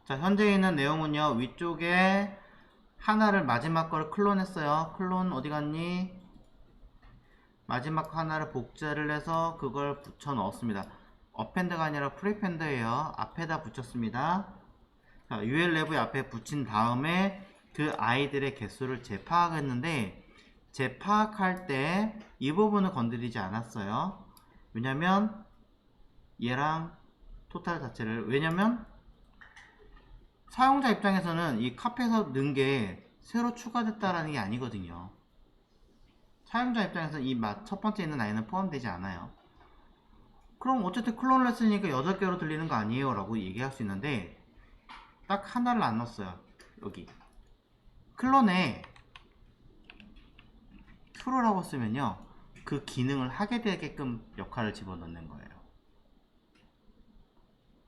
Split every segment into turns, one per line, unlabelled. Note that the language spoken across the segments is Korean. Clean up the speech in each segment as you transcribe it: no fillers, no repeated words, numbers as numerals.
자, 현재 있는 내용은요. 위쪽에 하나를 마지막 걸 클론했어요. 클론 어디 갔니? 마지막 하나를 복제를 해서 그걸 붙여 넣었습니다. 어펜드가 아니라 프리펜드예요. 앞에다 붙였습니다. 자, ULLab의 앞에 붙인 다음에 그 아이들의 개수를 재파악했는데 재파악할 때 이 부분을 건드리지 않았어요. 왜냐면 얘랑 토탈 자체를 왜냐면 사용자 입장에서는 이 카페에서 넣은 게 새로 추가됐다라는 게 아니거든요. 사용자 입장에서는 이 첫 번째 있는 아이는 포함되지 않아요. 그럼 어쨌든 클론을 했으니까 8개로 들리는 거 아니에요 라고 얘기할 수 있는데 딱 하나를 안 넣었어요. 여기 클론에 true라고 쓰면요 그 기능을 하게 되게끔 역할을 집어넣는 거예요.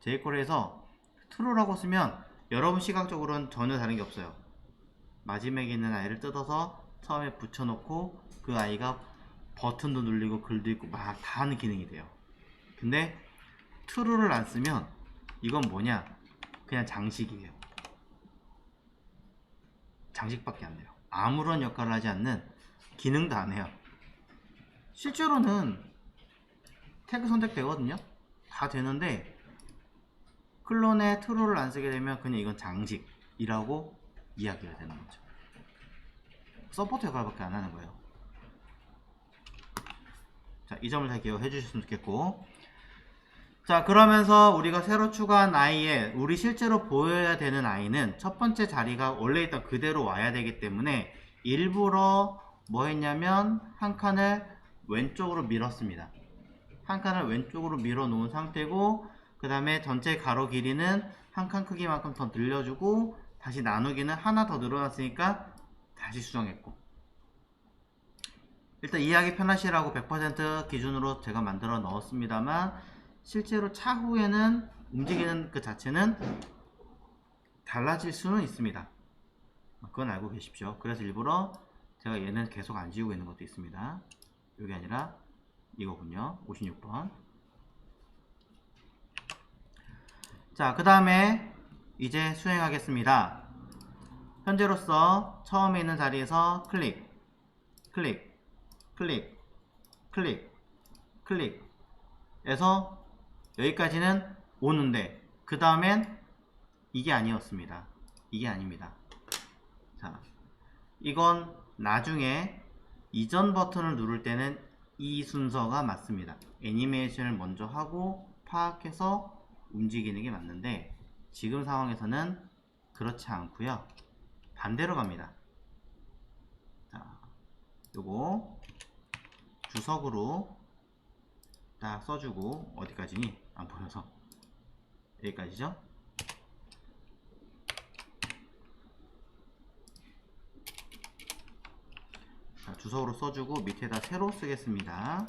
jQuery에서 true라고 쓰면 여러분 시각적으로는 전혀 다른 게 없어요. 마지막에 있는 아이를 뜯어서 처음에 붙여놓고 그 아이가 버튼도 눌리고 글도 있고 막 다 하는 기능이 돼요. 근데 true를 안 쓰면 이건 뭐냐 그냥 장식이에요. 장식밖에 안 돼요. 아무런 역할을 하지 않는 기능도 안 해요. 실제로는 태그 선택되거든요. 다 되는데 클론에 true를 안 쓰게 되면 그냥 이건 장식이라고 이야기가 되는 거죠. 서포트 역할밖에 안 하는 거예요. 자, 이 점을 잘 기억해 주셨으면 좋겠고, 자, 그러면서 우리가 새로 추가한 아이에 우리 실제로 보여야 되는 아이는 첫 번째 자리가 원래 있던 그대로 와야 되기 때문에 일부러 뭐 했냐면 한 칸을 왼쪽으로 밀었습니다. 한 칸을 왼쪽으로 밀어 놓은 상태고 그 다음에 전체 가로 길이는 한 칸 크기만큼 더 늘려주고 다시 나누기는 하나 더 늘어났으니까 다시 수정했고, 일단 이해하기 편하시라고 100% 기준으로 제가 만들어 넣었습니다만 실제로 차후에는 움직이는 그 자체는 달라질 수는 있습니다. 그건 알고 계십시오. 그래서 일부러 제가 얘는 계속 안 지우고 있는 것도 있습니다. 이게 아니라 이거군요. 56번. 자, 그 다음에 이제 수행하겠습니다. 현재로서 처음에 있는 자리에서 클릭, 클릭, 클릭, 클릭, 클릭 에서 여기까지는 오는데 그 다음엔 이게 아니었습니다. 이게 아닙니다. 자, 이건 나중에 이전 버튼을 누를 때는 이 순서가 맞습니다. 애니메이션을 먼저 하고 파악해서 움직이는 게 맞는데 지금 상황에서는 그렇지 않고요. 반대로 갑니다. 자, 요거 주석으로 딱 써주고 어디까지니? 안 보여서 여기까지죠? 자, 주석으로 써주고 밑에다 세로 쓰겠습니다.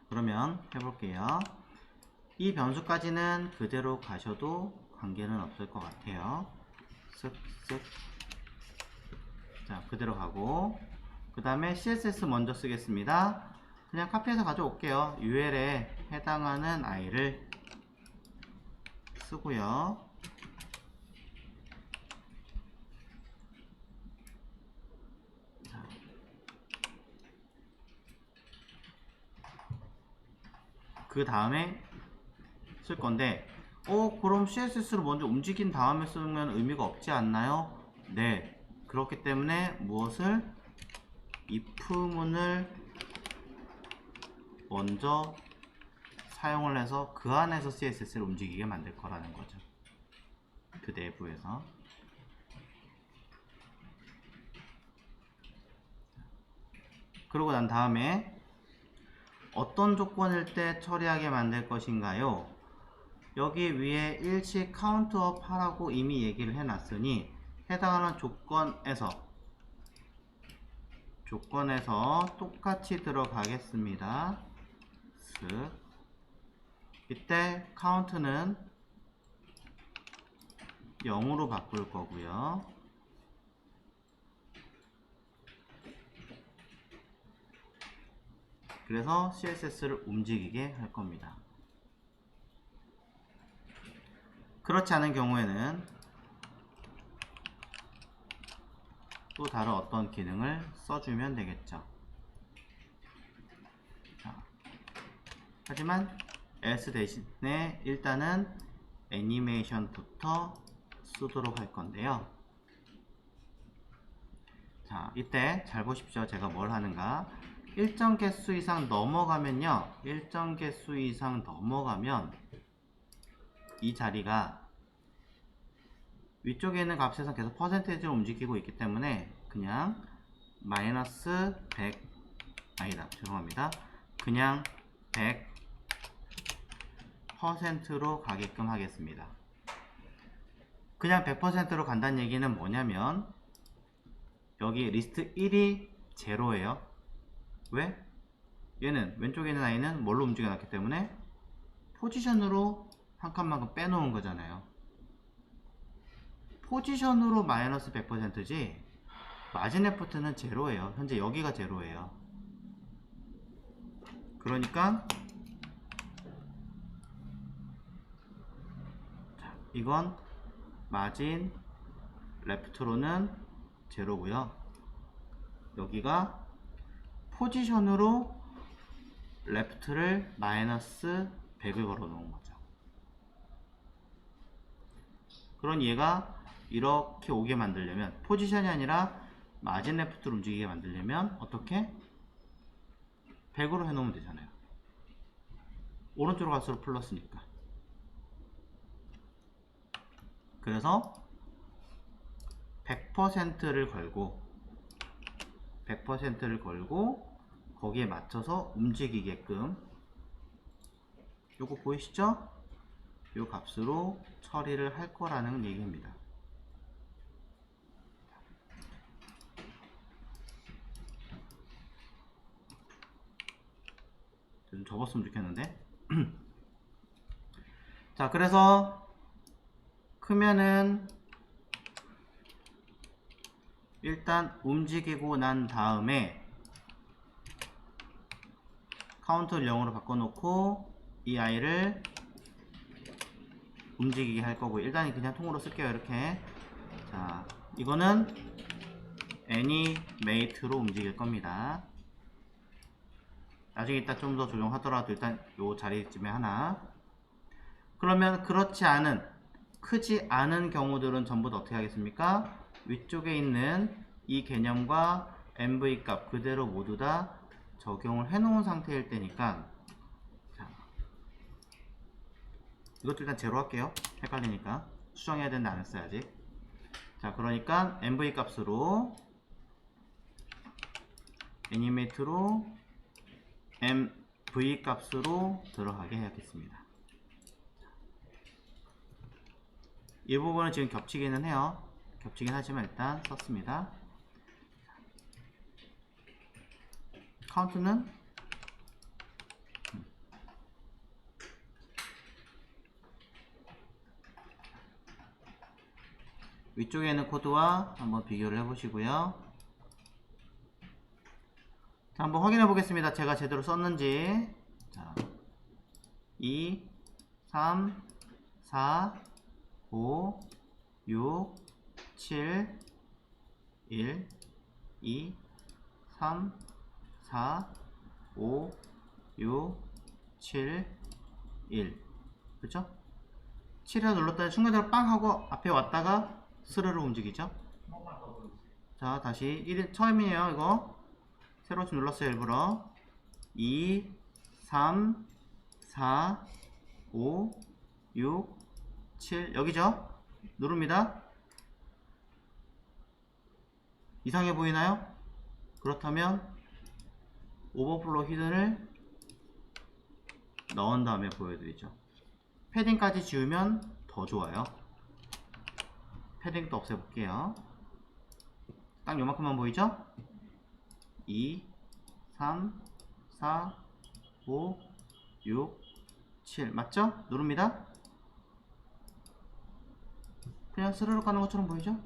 그러면 해볼게요. 이 변수까지는 그대로 가셔도 관계는 없을 것 같아요. 쓱쓱. 자, 그대로 가고 그 다음에 CSS 먼저 쓰겠습니다. 그냥 카피해서 가져올게요. UL에 해당하는 아이를 쓰고요. 그 다음에 쓸 건데 그럼 CSS를 먼저 움직인 다음에 쓰면 의미가 없지 않나요? 네, 그렇기 때문에 무엇을 if문을 먼저 사용을 해서 그 안에서 CSS를 움직이게 만들 거라는 거죠. 그 내부에서. 그러고 난 다음에 어떤 조건일 때 처리하게 만들 것인가요? 여기 위에 일치 카운트업 하라고 이미 얘기를 해놨으니 해당하는 조건에서 똑같이 들어가겠습니다. 쓱. 이때 카운트는 0으로 바꿀 거고요. 그래서 CSS를 움직이게 할 겁니다. 그렇지 않은 경우에는 또 다른 어떤 기능을 써주면 되겠죠. 자, 하지만 else 대신에 일단은 애니메이션부터 쓰도록 할 건데요. 자, 이때 잘 보십시오. 제가 뭘 하는가. 일정 개수 이상 넘어가면요. 일정 개수 이상 넘어가면 이 자리가 위쪽에 있는 값에서 계속 퍼센테이지로 움직이고 있기 때문에 그냥 마이너스 100 아니다. 죄송합니다. 그냥 100%로 가게끔 하겠습니다. 그냥 100%로 간다는 얘기는 뭐냐면 여기 리스트 1이 제로예요. 왜? 얘는 왼쪽에 있는 아이는 뭘로 움직여 놨기 때문에 포지션으로 한 칸만큼 빼놓은 거잖아요. 포지션으로 마이너스 100%지 마진 레프트는 제로예요. 현재 여기가 제로예요. 그러니까 자, 이건 마진 레프트로는 제로고요. 여기가 포지션으로 레프트를 마이너스 100을 걸어 놓은 거죠. 그럼 얘가 이렇게 오게 만들려면 포지션이 아니라 마진 레프트로 움직이게 만들려면 어떻게? 100으로 해놓으면 되잖아요. 오른쪽으로 갈수록 플러스니까. 그래서 100%를 걸고 거기에 맞춰서 움직이게끔 요거 보이시죠? 요 값으로 처리를 할 거라는 얘기입니다. 좀 접었으면 좋겠는데. 자, 그래서 크면은 일단 움직이고 난 다음에 카운트를 0으로 바꿔놓고 이 아이를 움직이게 할 거고, 일단 그냥 통으로 쓸게요. 이렇게. 자, 이거는 애니메이트로 움직일 겁니다. 나중에 이따 좀 더 조정하더라도 일단 요 자리쯤에 하나. 그러면 그렇지 않은, 크지 않은 경우들은 전부 다 어떻게 하겠습니까? 위쪽에 있는 이 개념과 MV 값 그대로 모두 다 적용을 해 놓은 상태일 때니까, 자, 이것도 일단 제로 할게요. 헷갈리니까. 수정해야 되는데 안 했어요 아직. 자, 그러니까 MV 값으로 애니메이트로 MV 값으로 들어가게 해야겠습니다. 이 부분은 지금 겹치기는 해요. 겹치긴 하지만 일단 썼습니다. 카운트는 위쪽에 있는 코드와 한번 비교를 해 보시고요. 자, 한번 확인해 보겠습니다. 제가 제대로 썼는지. 자, 2, 3, 4, 5, 6, 7, 1, 2, 3, 4, 5, 6, 7, 1. 그쵸? 7을 눌렀더니 순간적으로 빵 하고 앞에 왔다가 스르르 움직이죠? 자, 다시 1이 처음이에요. 이거 새로 눌렀어요. 일부러. 2, 3, 4, 5, 6, 7 여기죠? 누릅니다. 이상해 보이나요? 그렇다면 오버플로우 히든을 넣은 다음에 보여드리죠. 패딩까지 지우면 더 좋아요. 패딩도 없애볼게요. 딱 요만큼만 보이죠? 2, 3, 4, 5, 6, 7 맞죠? 누릅니다. 그냥 스르륵 가는 것처럼 보이죠?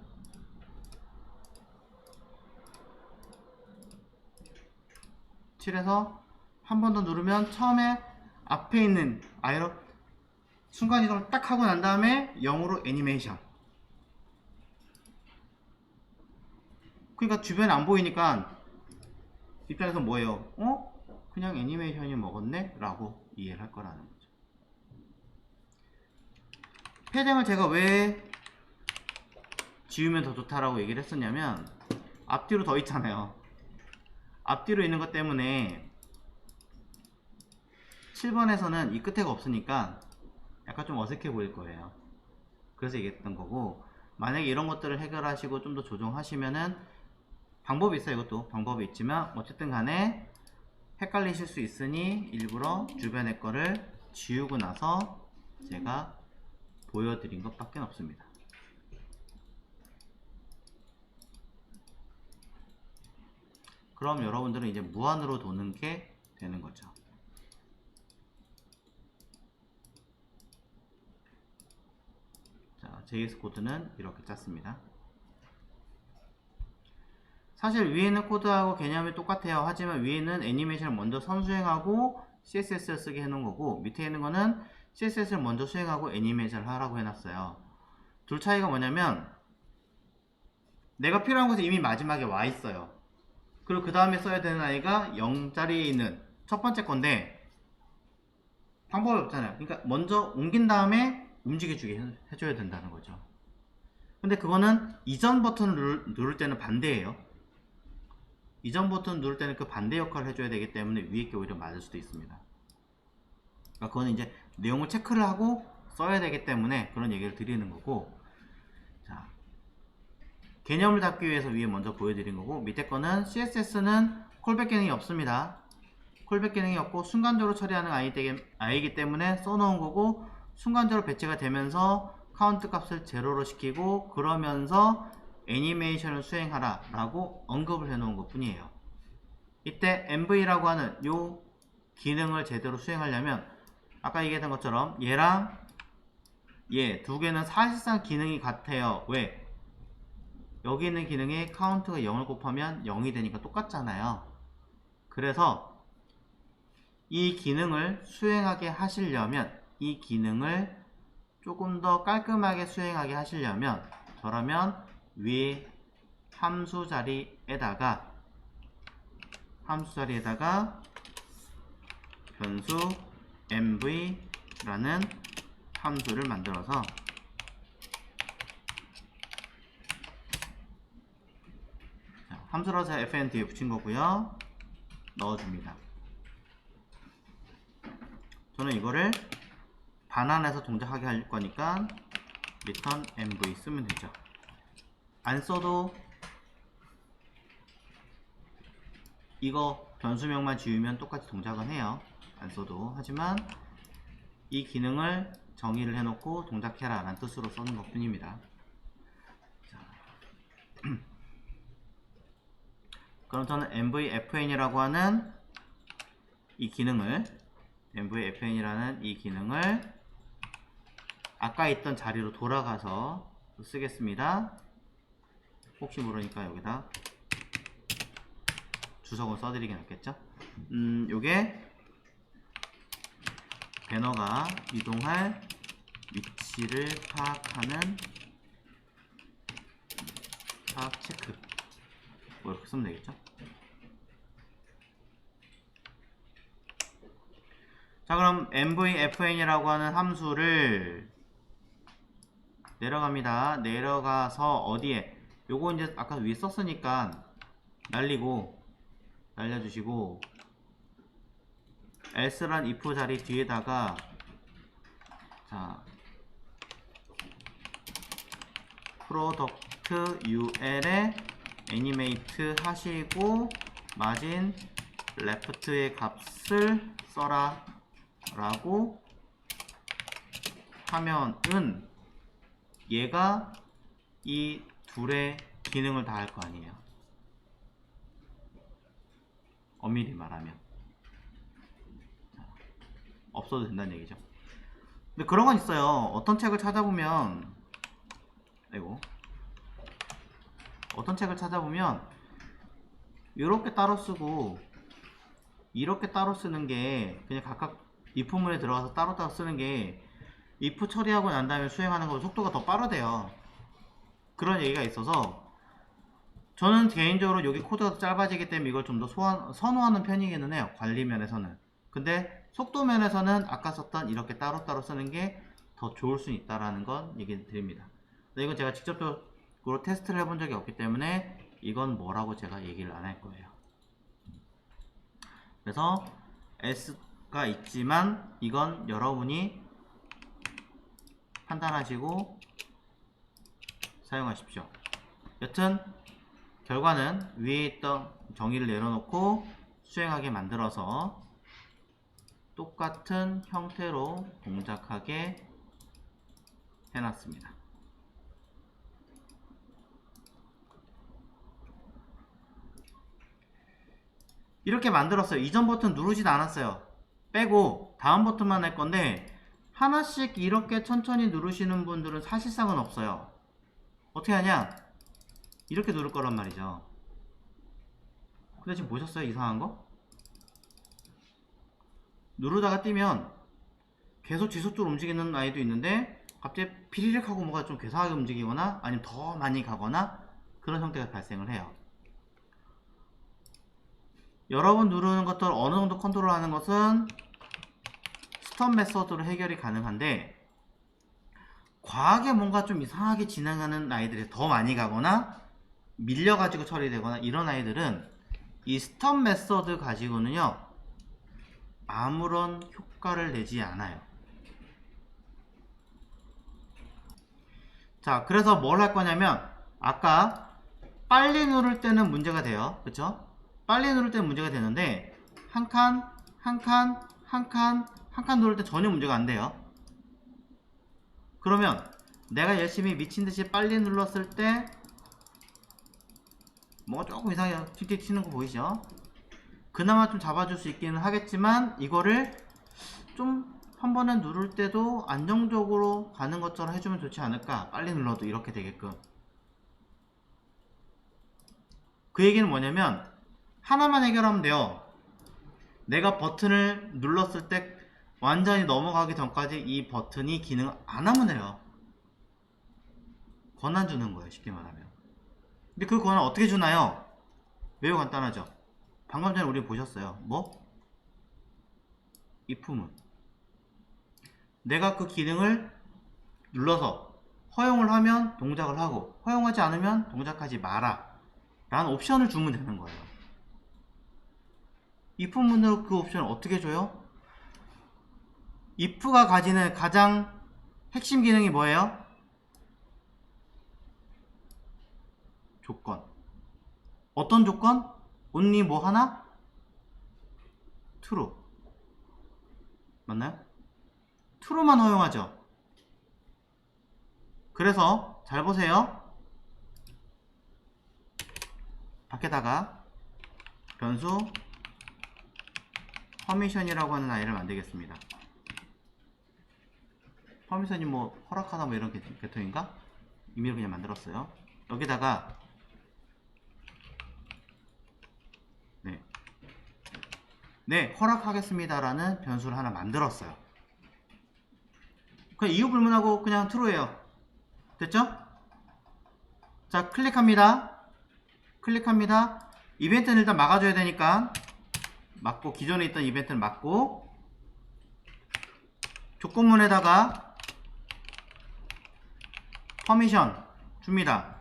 칠해서 한 번 더 누르면 처음에 앞에 있는 아이로 순간이동을 딱 하고 난 다음에 0으로 애니메이션. 그러니까 주변에 안 보이니까 입장에서 뭐예요? 그냥 애니메이션이 먹었네? 라고 이해를 할 거라는 거죠. 패딩을 제가 왜 지우면 더 좋다라고 얘기를 했었냐면 앞뒤로 더 있잖아요. 앞뒤로 있는 것 때문에 7번에서는 이 끝에가 없으니까 약간 좀 어색해 보일 거예요. 그래서 얘기했던 거고, 만약에 이런 것들을 해결하시고 좀 더 조정하시면은 방법이 있어요. 이것도 방법이 있지만 어쨌든 간에 헷갈리실 수 있으니 일부러 주변의 거를 지우고 나서 제가 보여드린 것밖에 없습니다. 그럼 여러분들은 이제 무한으로 도는 게 되는 거죠. 자, JS 코드는 이렇게 짰습니다. 사실 위에는 코드하고 개념이 똑같아요. 하지만 위에는 애니메이션을 먼저 선수행하고 CSS를 쓰게 해놓은 거고, 밑에 있는 거는 CSS를 먼저 수행하고 애니메이션을 하라고 해놨어요. 둘 차이가 뭐냐면 내가 필요한 곳에 이미 마지막에 와 있어요. 그리고 그 다음에 써야 되는 아이가 0자리에 있는 첫 번째 건데 방법이 없잖아요. 그러니까 먼저 옮긴 다음에 움직여주게 해줘야 된다는 거죠. 근데 그거는 이전 버튼을 누를 때는 반대예요. 이전 버튼 누를 때는 그 반대 역할을 해줘야 되기 때문에 위에 게 오히려 맞을 수도 있습니다. 그러니까 그거는 이제 내용을 체크를 하고 써야 되기 때문에 그런 얘기를 드리는 거고, 자, 개념을 잡기 위해서 위에 먼저 보여드린 거고, 밑에 거는 CSS는 콜백 기능이 없습니다. 콜백 기능이 없고 순간적으로 처리하는 아이이기 때문에 써놓은 거고, 순간적으로 배치가 되면서 카운트 값을 제로로 시키고 그러면서 애니메이션을 수행하라 라고 언급을 해 놓은 것 뿐이에요. 이때 MV라고 하는 요 기능을 제대로 수행하려면 아까 얘기했던 것처럼 얘랑 얘 두 개는 사실상 기능이 같아요. 왜? 여기 있는 기능에 카운트가 0을 곱하면 0이 되니까 똑같잖아요. 그래서 이 기능을 수행하게 하시려면, 이 기능을 조금 더 깔끔하게 수행하게 하시려면 저라면 위에 함수 자리에다가 변수 mv라는 함수를 만들어서 함수라서 fn 뒤에 붙인 거고요. 넣어줍니다. 저는 이거를 반환해서 동작하게 할 거니까 return mv 쓰면 되죠. 안 써도 이거 변수명만 지우면 똑같이 동작은 해요. 안 써도. 하지만 이 기능을 정의를 해놓고 동작해라 라는 뜻으로 써는 것 뿐입니다. 자. 그럼 저는 mvfn이라고 하는 이 기능을, mvfn이라는 이 기능을 아까 있던 자리로 돌아가서 쓰겠습니다. 혹시 모르니까 여기다 주석은 써드리긴 했겠죠. 요게 배너가 이동할 위치를 파악하는 파악 체크, 뭐 이렇게 쓰면 되겠죠. 자, 그럼 mvfn이라고 하는 함수를 내려갑니다. 내려가서 어디에, 요거 이제 아까 위에 썼으니까 날려주시고 else란 if 자리 뒤에다가, 자, product ul에 애니메이트 하시고 마진 left의 값을 써라 라고 하면은 얘가 이 둘의 기능을 다 할 거 아니에요. 엄밀히 말하면 없어도 된다는 얘기죠. 근데 그런 건 있어요. 어떤 책을 찾아보면 아이고, 어떤 책을 찾아보면 이렇게 따로 쓰고 이렇게 따로 쓰는 게 그냥 각각 if문에 들어가서 따로따로 쓰는 게 if 처리하고 난 다음에 수행하는 거 속도가 더 빠르대요. 그런 얘기가 있어서 저는 개인적으로 여기 코드가 더 짧아지기 때문에 이걸 좀 더 선호하는 편이기는 해요. 관리 면에서는. 근데 속도 면에서는 아까 썼던 이렇게 따로따로 쓰는 게 더 좋을 수 있다라는 건 얘기 드립니다. 근데 이건 제가 직접적으로 테스트를 해본 적이 없기 때문에 이건 뭐라고 제가 얘기를 안 할 거예요. 그래서 S가 있지만 이건 여러분이 판단하시고 사용하십시오. 여튼 결과는 위에 있던 정의를 내려놓고 수행하게 만들어서 똑같은 형태로 동작하게 해놨습니다. 이렇게 만들었어요. 이전 버튼 누르지도 않았어요. 빼고 다음 버튼만 할 건데 하나씩 이렇게 천천히 누르시는 분들은 사실상은 없어요. 어떻게 하냐? 이렇게 누를 거란 말이죠. 근데 지금 보셨어요? 이상한 거? 누르다가 띄면 계속 지속적으로 움직이는 아이도 있는데 갑자기 피리릭 하고 뭐가 좀 괴상하게 움직이거나 아니면 더 많이 가거나 그런 형태가 발생을 해요. 여러분 누르는 것들 어느 정도 컨트롤하는 것은 스톱 메서드로 해결이 가능한데 과하게 뭔가 좀 이상하게 진행하는 아이들이 더 많이 가거나 밀려가지고 처리되거나 이런 아이들은 이 스톱 메서드 가지고는요 아무런 효과를 내지 않아요. 자, 그래서 뭘 할 거냐면 아까 빨리 누를 때는 문제가 돼요. 그쵸? 빨리 누를 때는 문제가 되는데 한 칸, 한 칸, 한 칸, 한 칸 누를 때 전혀 문제가 안 돼요. 그러면 내가 열심히 미친듯이 빨리 눌렀을 때 뭐가 조금 이상하게 틱틱 튀는 거 보이죠? 그나마 좀 잡아줄 수 있기는 하겠지만 이거를 좀 한 번에 누를 때도 안정적으로 가는 것처럼 해주면 좋지 않을까? 빨리 눌러도 이렇게 되게끔. 그 얘기는 뭐냐면 하나만 해결하면 돼요. 내가 버튼을 눌렀을 때 완전히 넘어가기 전까지 이 버튼이 기능을 안 하면 돼요. 권한 주는 거예요, 쉽게 말하면. 근데 그 권한 어떻게 주나요? 매우 간단하죠. 방금 전에 우리 보셨어요. 뭐? if문. 내가 그 기능을 눌러서 허용을 하면 동작을 하고 허용하지 않으면 동작하지 마라 라는 옵션을 주면 되는 거예요. if문으로 그 옵션을 어떻게 줘요? if가 가지는 가장 핵심 기능이 뭐예요? 조건. 어떤 조건? only 뭐 하나? true. 맞나요? true만 허용하죠. 그래서 잘 보세요. 밖에다가 변수 퍼미션이라고 하는 아이를 만들겠습니다. 퍼미션이 뭐 허락하다 뭐 이런 계통인가? 임의로 그냥 만들었어요. 여기다가 네 허락하겠습니다 라는 변수를 하나 만들었어요. 그냥 이유 불문하고 그냥 true예요. 됐죠? 자, 클릭합니다. 이벤트는 일단 막아줘야 되니까 막고, 기존에 있던 이벤트는 막고, 조건문에다가 퍼미션 줍니다.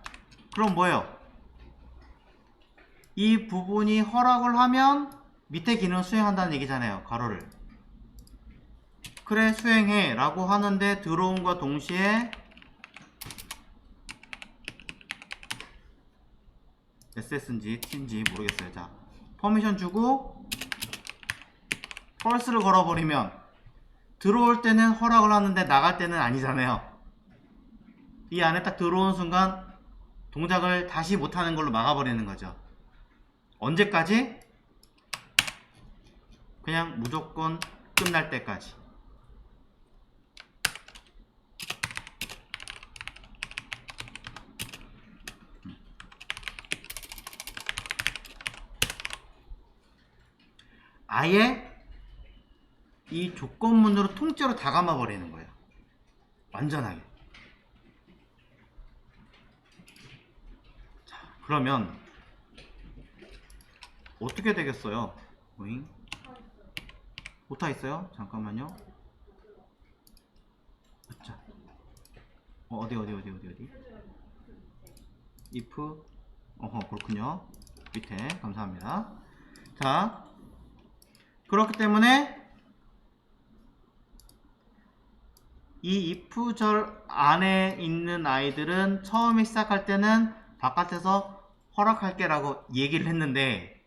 그럼 뭐예요? 이 부분이 허락을 하면 밑에 기능을 수행한다는 얘기잖아요. 괄호를. 그래, 수행해 라고 하는데 들어온과 동시에 SS인지 T인지 모르겠어요. 자, 퍼미션 주고 펄스를 걸어버리면 들어올 때는 허락을 하는데 나갈 때는 아니잖아요. 이 안에 딱 들어온 순간 동작을 다시 못하는 걸로 막아버리는 거죠. 언제까지? 그냥 무조건 끝날 때까지. 아예 이 조건문으로 통째로 다 감아 버리는 거예요. 완전하게. 자, 그러면 어떻게 되겠어요? 오잉? 오타 있어요? 잠깐만요. 자, 어디 if 그렇군요. 밑에 감사합니다. 자, 그렇기 때문에 이 if절 안에 있는 아이들은 처음에 시작할 때는 바깥에서 허락할게 라고 얘기를 했는데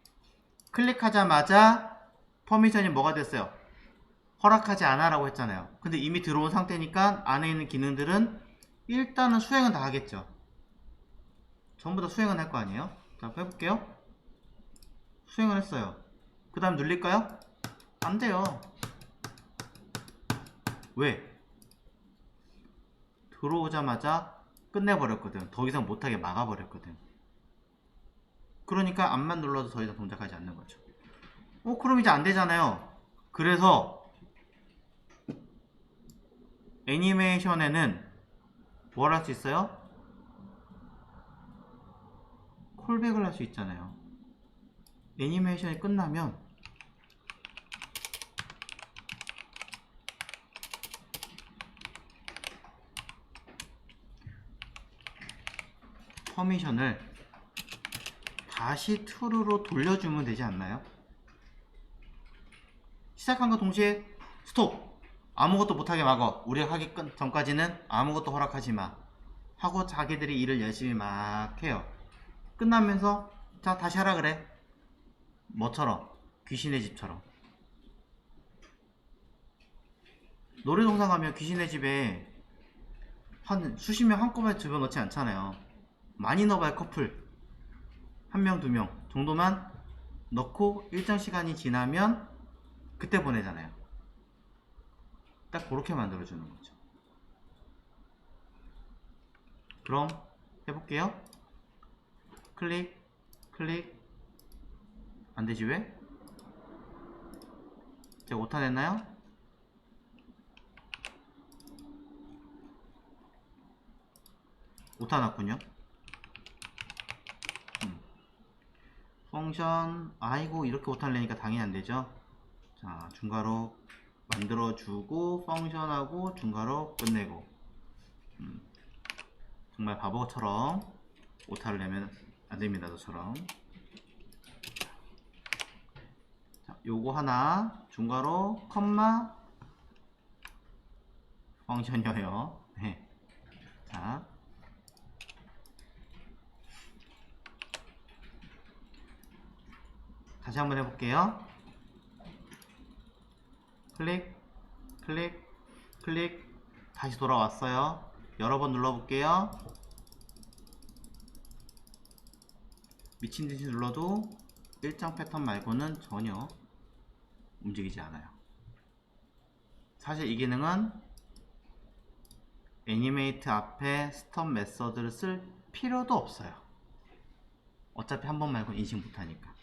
클릭하자마자 퍼미션이 뭐가 됐어요? 허락하지 않아 라고 했잖아요. 근데 이미 들어온 상태니까 안에 있는 기능들은 일단은 수행은 다 하겠죠. 전부 다 수행은 할 거 아니에요? 자, 해볼게요. 수행을 했어요. 그 다음 눌릴까요? 안 돼요. 왜? 들어오자마자 끝내버렸거든. 더 이상 못하게 막아버렸거든. 그러니까 앞만 눌러도 더 이상 동작하지 않는 거죠. 그럼 이제 안 되잖아요. 그래서 애니메이션에는 뭘 할 수 있어요? 콜백을 할 수 있잖아요. 애니메이션이 끝나면 퍼미션을 다시 true로 돌려주면 되지 않나요? 시작한과 동시에 스톱! 아무것도 못하게 막어. 우리가 하기 전까지는 아무것도 허락하지 마. 하고 자기들이 일을 열심히 막 해요. 끝나면서 자, 다시 하라 그래. 뭐처럼? 귀신의 집처럼. 놀이동산 가면 귀신의 집에 한 수십 명 한꺼번에 집어넣지 않잖아요. 많이 넣어봐야 커플 한 명, 두 명 정도만 넣고 일정 시간이 지나면 그때 보내잖아요. 딱 그렇게 만들어주는 거죠. 그럼 해볼게요. 클릭, 클릭. 안되지 왜? 제가 오타 냈나요? 오타 났군요. 펑션, 아이고 이렇게 오타 내니까 당연히 안되죠. 자, 중괄호 만들어주고 펑션하고 중괄호 끝내고. 정말 바보처럼 오타를 내면 안됩니다. 저처럼. 자, 요거 하나 중괄호 컴마 펑션이에요. 네. 자, 다시 한번 해볼게요. 클릭, 클릭, 클릭. 다시 돌아왔어요. 여러 번 눌러볼게요. 미친듯이 눌러도 일정 패턴 말고는 전혀 움직이지 않아요. 사실 이 기능은 애니메이트 앞에 스톱 메서드를 쓸 필요도 없어요. 어차피 한 번 말고 인식 못하니까.